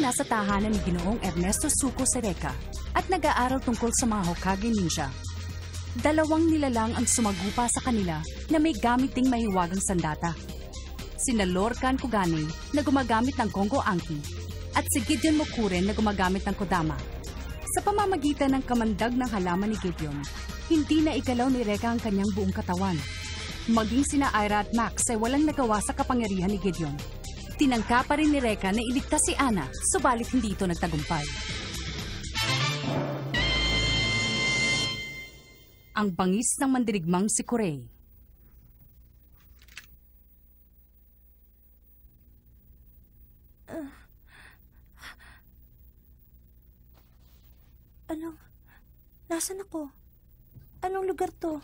nasa tahanan ni Ginoong Ernesto Zuko Sereca at nag-aaral tungkol sa mga Hokage ninja. Dalawang nilalang ang sumagupa sa kanila na may gamit ding mahiwagang sandata. Sina Lorcan Kugane na gumagamit ng Kongo Anki at si Gideon Mokuren na gumagamit ng Kodama. Sa pamamagitan ng kamandag ng halaman ni Gideon, hindi na igalaw ni Reka ang kanyang buong katawan. Maging sina Aira at Max ay walang nagawa sa kapangyarihan ni Gideon. Tinangka pa rin ni Reka na iligtas si Ana, subalit hindi ito nagtagumpay. Ang bangis ng mandirigmang si Kurei. Nasaan ako? Anong lugar to?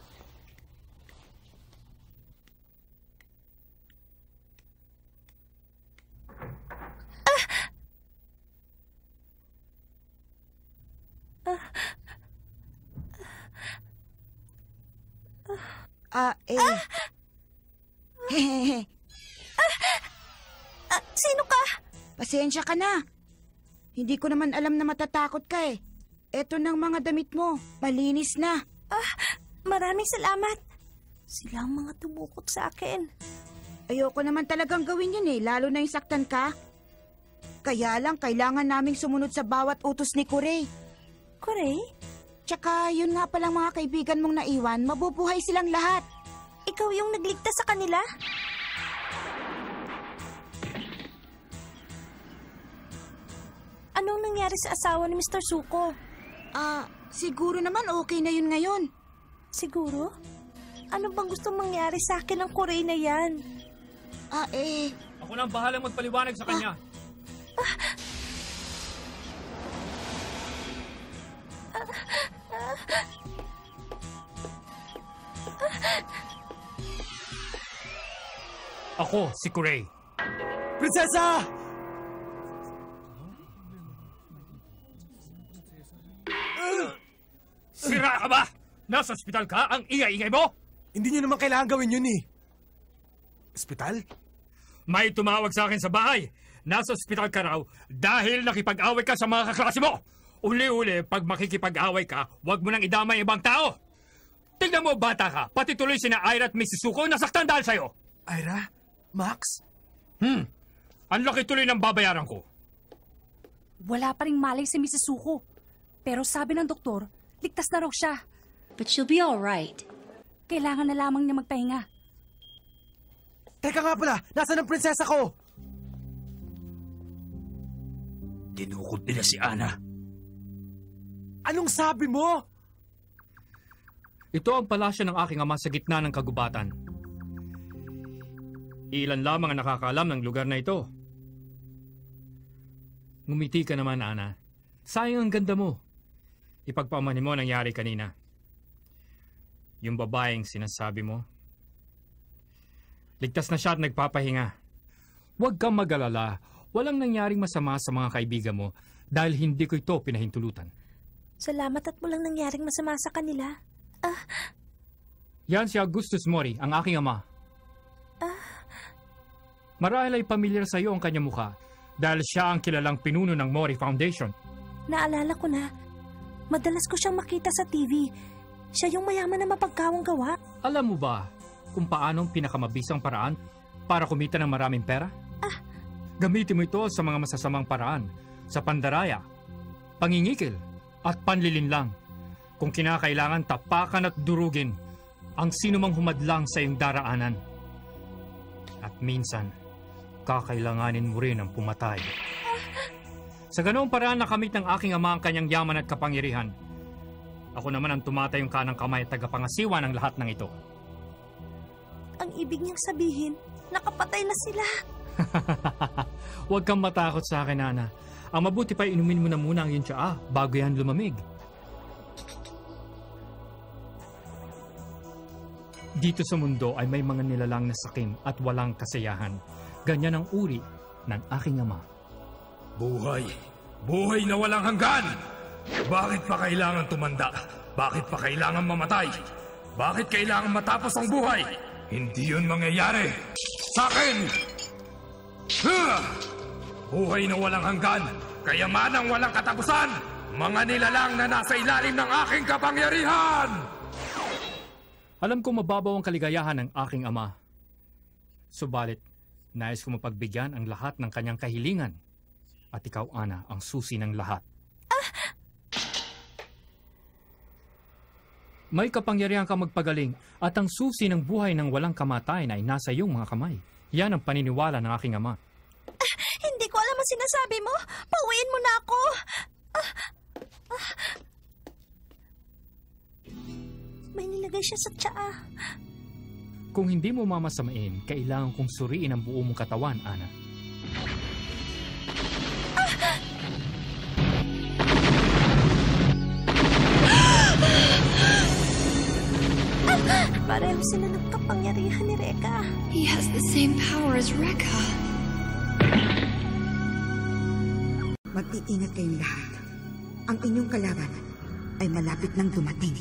Sino ka? Pasensya ka na. Hindi ko naman alam na matatakot ka eh. Eto ng mga damit mo, malinis na. Maraming salamat. Sila ang mga tumukot sa akin. Ayoko naman talagang gawin yun eh, lalo na yung saktan ka. Kaya lang, kailangan naming sumunod sa bawat utos ni Kurei. Kurei? Tsaka, yun nga palang mga kaibigan mong naiwan, mabubuhay silang lahat. Ikaw yung nagligtas sa kanila? Anong nangyari sa asawa ni Mr. Zuko? Siguro naman okay na yun ngayon. Siguro? Ano bang gusto mangyari sa akin ng Kurei na yan? Ako na ang bahalang magpaliwanag sa kanya. Ako, si Kurei. Prinsesa! Sira ka ba? Nasa ospital ka? Ang ingay-ingay mo? Hindi niyo naman kailangan gawin yun eh. Ospital? May tumawag sa akin sa bahay. Nasa ospital ka raw dahil nakipag-away ka sa mga kaklase mo. Uli-uli, pag makikipag-away ka, huwag mo nang idamay ibang tao. Tingnan mo, bata ka. Pati tuloy sina Aira at Mrs. Zuko nasaktan dahil sa'yo. Aira? Max? Ang laki tuloy ng babayaran ko. Wala pa ring malay si Mrs. Zuko. Pero sabi ng doktor, ligtas na raw siya. But she'll be all right. Kailangan na lamang niya magpahinga. Teka nga pala, nasaan ang prinsesa ko? Dinukot nila si Ana. Anong sabi mo? Ito ang palasyo ng aking ama sa gitna ng kagubatan. Ilan lamang ang nakakaalam ng lugar na ito. Ngumiti ka naman, Ana. Sayang ang ganda mo. Ipagpamanin mo nangyari kanina. Yung babaeng sinasabi mo. Ligtas na siya at nagpapahinga. Huwag kang mag-alala. Walang nangyaring masama sa mga kaibigan mo dahil hindi ko ito pinahintulutan. Salamat at walang nangyaring masama sa kanila. Yan si Augustus Mori, ang aking ama. Marahil ay pamilyar sa iyo ang kanyang mukha dahil siya ang kilalang pinuno ng Mori Foundation. Naalala ko na. Madalas ko siyang makita sa TV. Siya yung mayaman na mapagkawang gawa. Alam mo ba kung paano ang pinakamabisang paraan para kumita ng maraming pera? Gamitin mo ito sa mga masasamang paraan, sa pandaraya, pangingikil, at panlilinlang. Kung kinakailangan, tapakan at durugin ang sinumang humadlang sa iyong daraanan. At minsan, kakailanganin mo rin ang pumatay. Sa ganoong paraan nakamit ng aking ama ang kanyang yaman at kapangyarihan. Ako naman ang tumatayong kanang kamay at tagapangasiwa ng lahat ng ito. Ang ibig niyang sabihin, nakapatay na sila. Huwag kang matakot sa akin, Ana. Ang mabuti pa inumin mo na muna ang iyong tsaa bago yan lumamig. Dito sa mundo ay may mga nilalang na sakim at walang kasiyahan. Ganyan ang uri ng aking ama. Buhay. Buhay na walang hanggan! Bakit pa kailangan tumanda? Bakit pa kailangan mamatay? Bakit kailangan matapos ang buhay? Hindi yun mangyayari! Sa akin! Buhay na walang hanggan! kayamanang walang katapusan, mga nilalang na nasa ilalim ng aking kapangyarihan! Alam ko mababaw ang kaligayahan ng aking ama. Subalit, nais ko mapagbigyan ang lahat ng kanyang kahilingan. At ikaw, Ana, ang susi ng lahat. May kapangyarihan ka magpagaling at ang susi ng buhay ng walang kamatayan ay nasa iyong mga kamay. Yan ang paniniwala ng aking ama. Hindi ko alam ang sinasabi mo. Pauwiin mo na ako. May nilagay siya sa tsaa. Kung hindi mo mamasamain, kailangan kong suriin ang buo mong katawan, Ana. Pareho sila ng kapangyarihan ni Reka. He has the same power as Rekka. Mag-iingat kayong lahat. Ang inyong kalaban ay malapit nang dumating.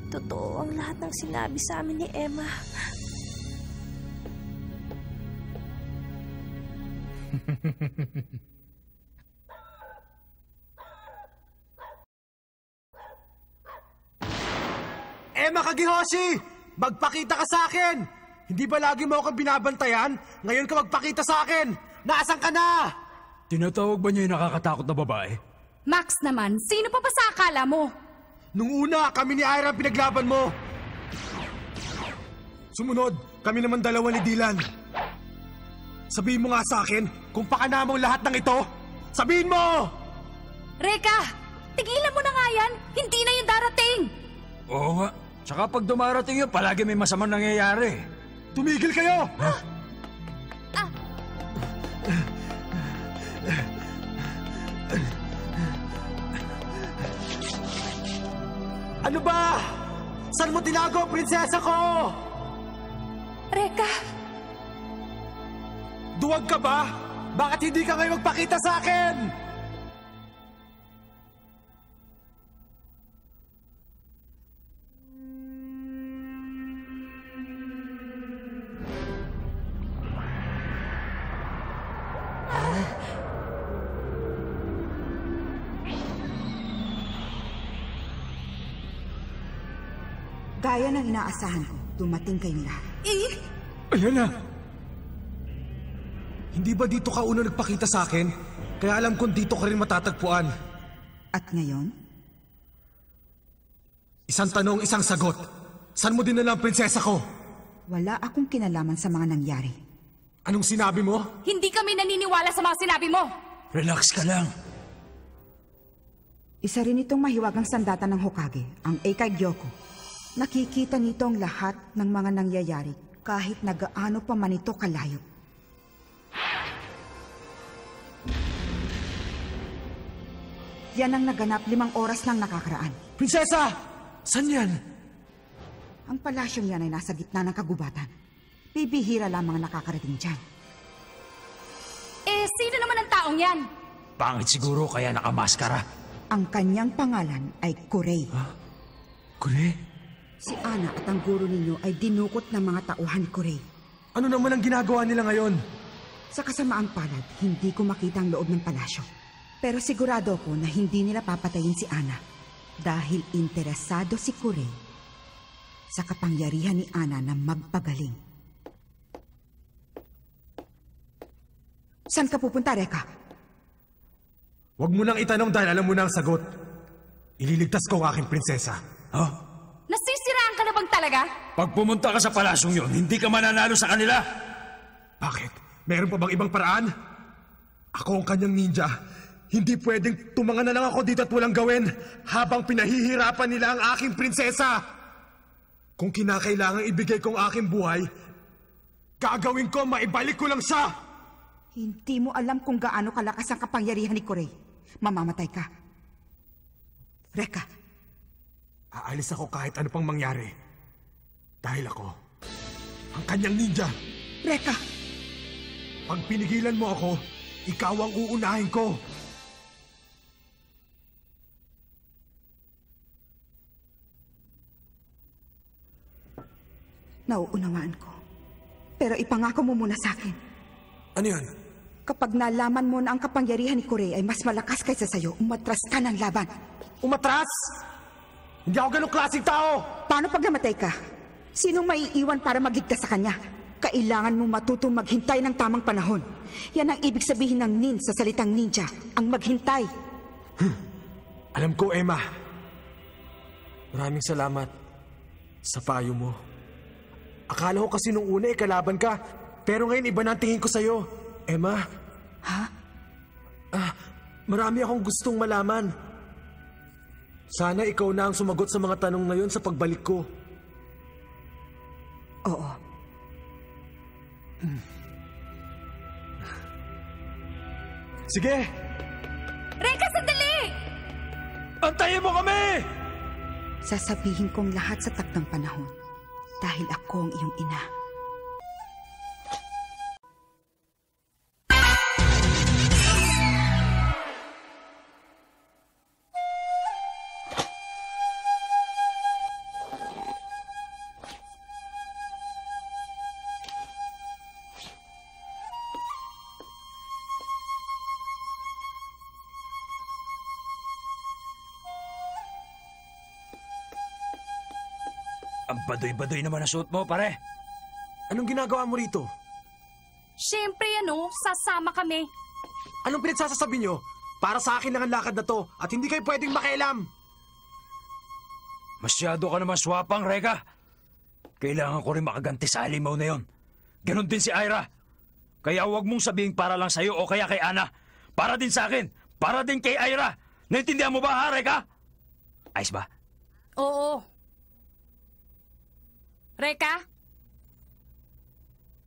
Totoo ang lahat ng sinabi sa amin ni Emma. Emma Kagihoshi! Magpakita ka sa akin! Hindi ba lagi mo akong binabantayan? Ngayon ka magpakita sa akin! Nasaan ka na? Tinatawag ba niya yung nakakatakot na babae? Max naman, sino pa ba sa akala mo? Nung una, kami ni Ira ang pinaglaban mo. Sumunod, kami naman dalawa ni Dylan. Sabihin mo nga sa akin kung pakana mong lahat ng ito. Sabihin mo! Reka, tigilan mo na nga yan. Hindi na yung darating. Oo nga. Tsaka pag dumarating yun, palagi may masamang nangyayari. Tumigil kayo! Ano ba? Saan mo tinago, prinsesa ko? Reka, Duwag ka ba? Bakit hindi ka ngayon magpakita sa akin? Gaya ng inaasahan ko, dumating kayong lahat. Ayan na! Hindi ba dito ka una nagpakita sa akin? Kaya alam kong dito ka rin matatagpuan. At ngayon, Isang tanong, isang sagot. Saan mo dinala ang prinsesa ko? wala akong kinalaman sa mga nangyari. Anong sinabi mo? hindi kami naniniwala sa mga sinabi mo. Relax ka lang. Isa rin itong mahiwagang sandata ng Hokage, ang Eikai Gyoko. Nakikita nito ang lahat ng mga nangyayari kahit nagaano pa man ito kalayo. Yan ang naganap 5 oras lang nakakaraan. Prinsesa! Saan yan? Ang palasyong yan ay nasa gitna ng kagubatan. Bibihira lamang ang nakakarating dyan. Sino naman ang taong yan? Pangit siguro kaya nakamaskara. Ang kanyang pangalan ay Kurei. Kure? Si Ana at ang guro ninyo ay dinukot ng mga tauhan ni Kurei. Ano naman ang ginagawa nila ngayon? Sa kasamaang palad, hindi ko makita ang loob ng palasyo. Pero sigurado ko na hindi nila papatayin si Ana dahil interesado si Kurei sa kapangyarihan ni Ana na magpagaling. Saan ka pupunta, Reka? Huwag mo nang itanong dahil alam mo na ang sagot. Ililigtas ko ang aking prinsesa. Huh? Nasisiraan ka na bang talaga? Pag pumunta ka sa palasyong yon, hindi ka mananalo sa kanila. Bakit? Meron pa bang ibang paraan? Ako ang kanyang ninja. Hindi pwedeng tumangan na lang ako dito at walang gawin habang pinahihirapan nila ang aking prinsesa. Kung kinakailangan ibigay ko ang aking buhay, gagawin ko, maibalik ko lang siya. Hindi mo alam kung gaano kalakas ang kapangyarihan ni Kurei. Mamamatay ka. Reka, Aalis ako kahit ano pang mangyari. Dahil ako, ang kanyang ninja. Reka! Pag pinigilan mo ako, ikaw ang uunahin ko. Nauunawaan ko. Pero ipangako mo muna sa akin. Ano yan? Kapag nalaman mo na ang kapangyarihan ni Kurey ay mas malakas kaysa sa'yo, umatras ka ng laban. Umatras? Hindi ako ganong klaseng tao! Paano pag namatay ka? Sinong maiiwan para magligtas sa kanya? Kailangan mo matutong maghintay ng tamang panahon. Yan ang ibig sabihin ng nin sa salitang ninja, ang maghintay. Alam ko, Emma. Maraming salamat sa payo mo. Akala ko kasi nung una kalaban ka, pero ngayon iba na ang tingin ko sa'yo. Emma? Ha? Marami akong gustong malaman. Sana ikaw na ang sumagot sa mga tanong na yun sa pagbalik ko. Oo. Sige! Reka, sandali! Antayin mo kami! Sasabihin kong lahat sa takdang panahon dahil ako ang iyong ina. Ang badoy-badoy naman ang suot mo, pare. Anong ginagawa mo rito? Siyempre, sasama kami. Anong pinagsasasabi nyo? Para sa akin lang ang lakad na to at hindi kayo pwedeng makialam. Masyado ka naman swapang, Reka. Kailangan ko rin makaganti sa alimaw na yon. Ganon din si Ira. Kaya huwag mong sabihin para lang sa'yo o kaya kay Ana. Para din sa akin. Para din kay Ira. Naintindihan mo ba, ha, Reka? Ayos ba? Oo. Reka?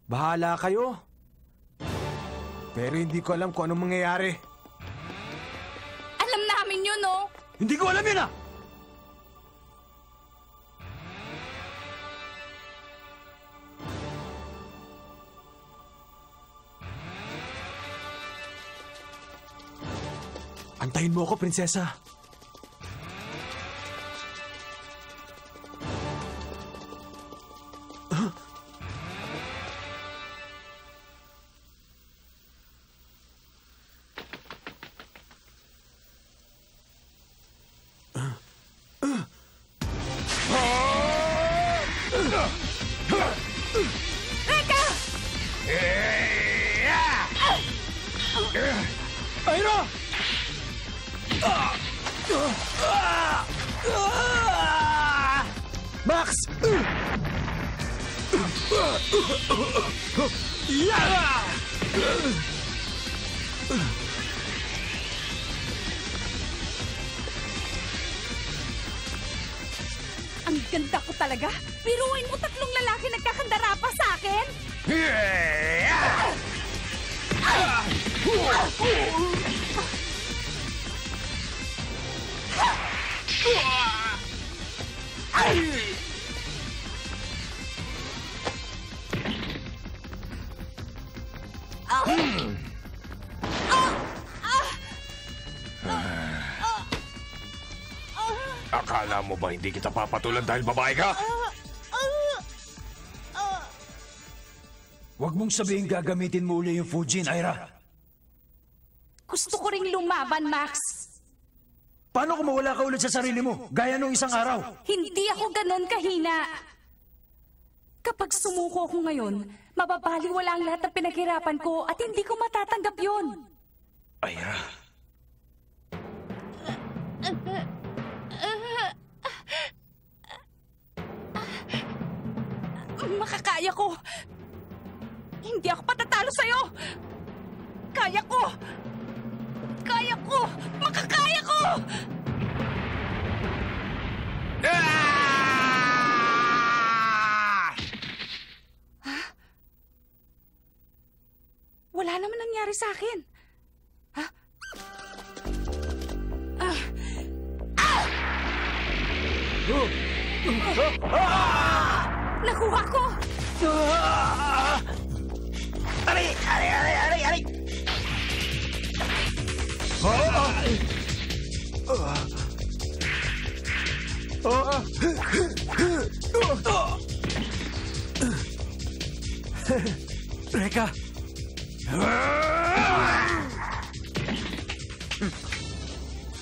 Bahala kayo. Pero hindi ko alam kung anong mangyayari. Alam namin yun, no? Hindi ko alam yun, ah! Antayin mo ako, prinsesa. Ira! Max! Ang ganda ko talaga. Biruin mo, tatlong lalaki nagkakandara pa sa akin. Akala mo ba hindi kita papatulan dahil babae ka? Huwag mong sabihin gagamitin mo uli yung Fujin, Ira. Gusto ko ring lumaban, Max. Paano kung mawala ka ulit sa sarili mo, gaya nung isang araw? Hindi ako ganon kahina. Kapag sumuko ako ngayon, mababaliwala ang lahat ng pinaghirapan ko at hindi ko matatanggap yon. Ira. Makakaya ko. Hindi ako patatalo sa'yo. Kaya ko. Kaya ko. Makakaya ko. Ha? Wala naman nangyari sa akin. Ha? Nakuha ko! Aray! Aray! Aray! Aray! Aray! Reka!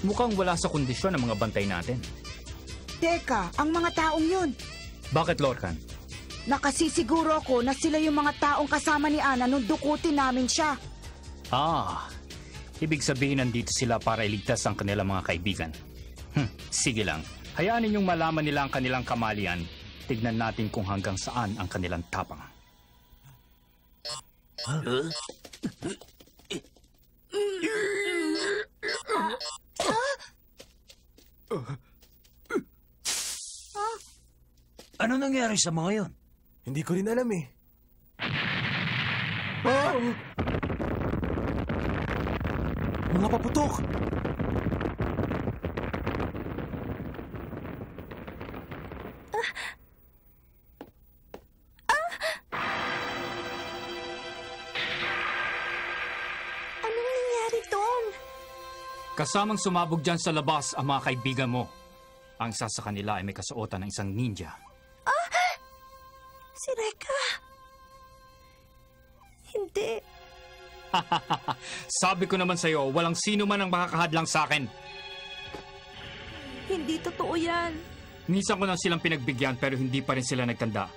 Mukhang wala sa kondisyon ang mga bantay natin. Teka, ang mga taong yun. Bakit, Lorcan? Nakasisiguro ko na sila yung mga taong kasama ni Ana nung dukutin namin siya. Ibig sabihin nandito sila para iligtas ang kanilang mga kaibigan. Sige lang. Hayaan ninyong malaman nila ang kanilang kamalian. Tignan natin kung hanggang saan ang kanilang tapang. Ano nangyari sa mga yon? Hindi ko rin alam eh. Mga paputok! Anong nangyari doon? Kasamang sumabog dyan sa labas ang mga kaibigan mo. Ang isa sa kanila ay may kasuotan ng isang ninja. Si Rekka. Hindi. Sabi ko naman sa'yo, walang sino man ang makakahadlang sa akin. Hindi totoo yan. Minsan ko nang silang pinagbigyan pero hindi pa rin sila nagtanda.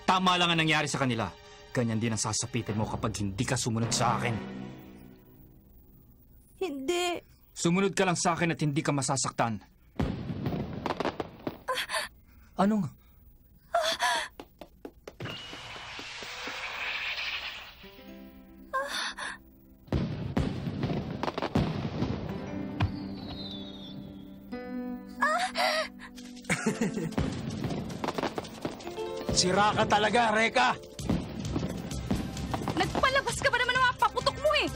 Tama lang ang nangyari sa kanila. Ganyan din ang sasapitin mo kapag hindi ka sumunod sa akin. Hindi. Sumunod ka lang sa akin at hindi ka masasaktan. Anong? Sira ka talaga, Rekka! Nagpalabas ka ba naman ng mga paputok mo eh?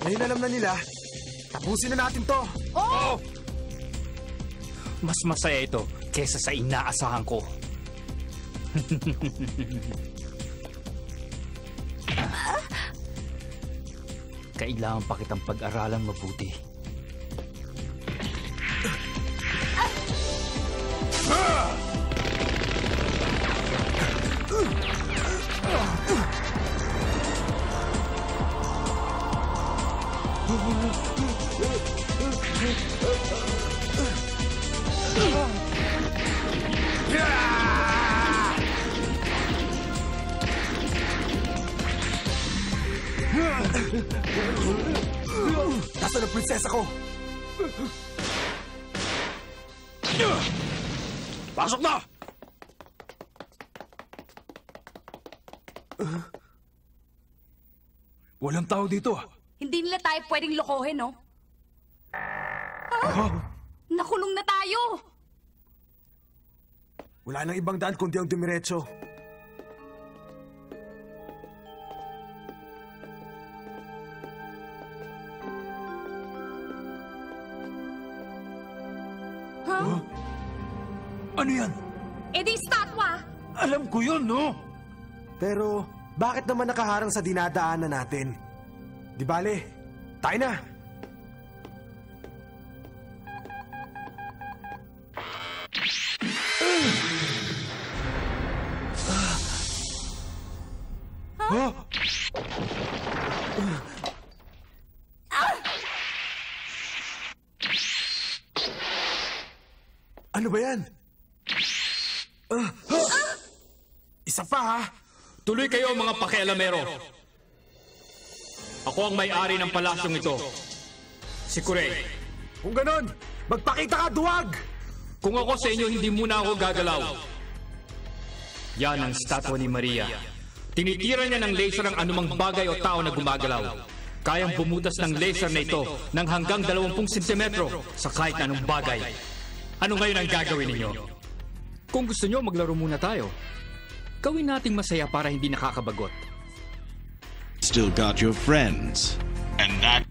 Ngayon alam na nila. Tapusin na natin to. Oo! Mas masaya ito kesa sa inaasahan ko. Kailangan pa kitang pag-aralan mabuti. Nasaan ang prinsesa ko? Pasok na! Walang tao dito. Hindi nila tayo pwedeng lokohin, no? Nakulong na tayo! Wala nang ibang daan kundi ang dumiretso. Ano yan? Eh di statwa! Alam ko yun, no? Pero bakit naman nakaharang sa dinadaanan natin? Di bale, tayo na! Ano ba yan? Isa pa ha? Tuloy kayo mga pakialamero. Ako ang may-ari ng palasyong ito. Si Kurey. Kung ganon, magpakita ka, duwag! Kung ako sa inyo, hindi muna ako gagalaw. Yan ang statwa ni Maria. Tinitira niya ng laser ang anumang bagay o tao na gumagalaw. Kayang bumutas ng laser na ito ng hanggang 20 sentimetro sa kahit anong bagay. Ano ngayon ang gagawin ninyo? Kung gusto nyo, maglaro muna tayo. Gawin nating masaya para hindi nakakabagot. Still got your friends. And that...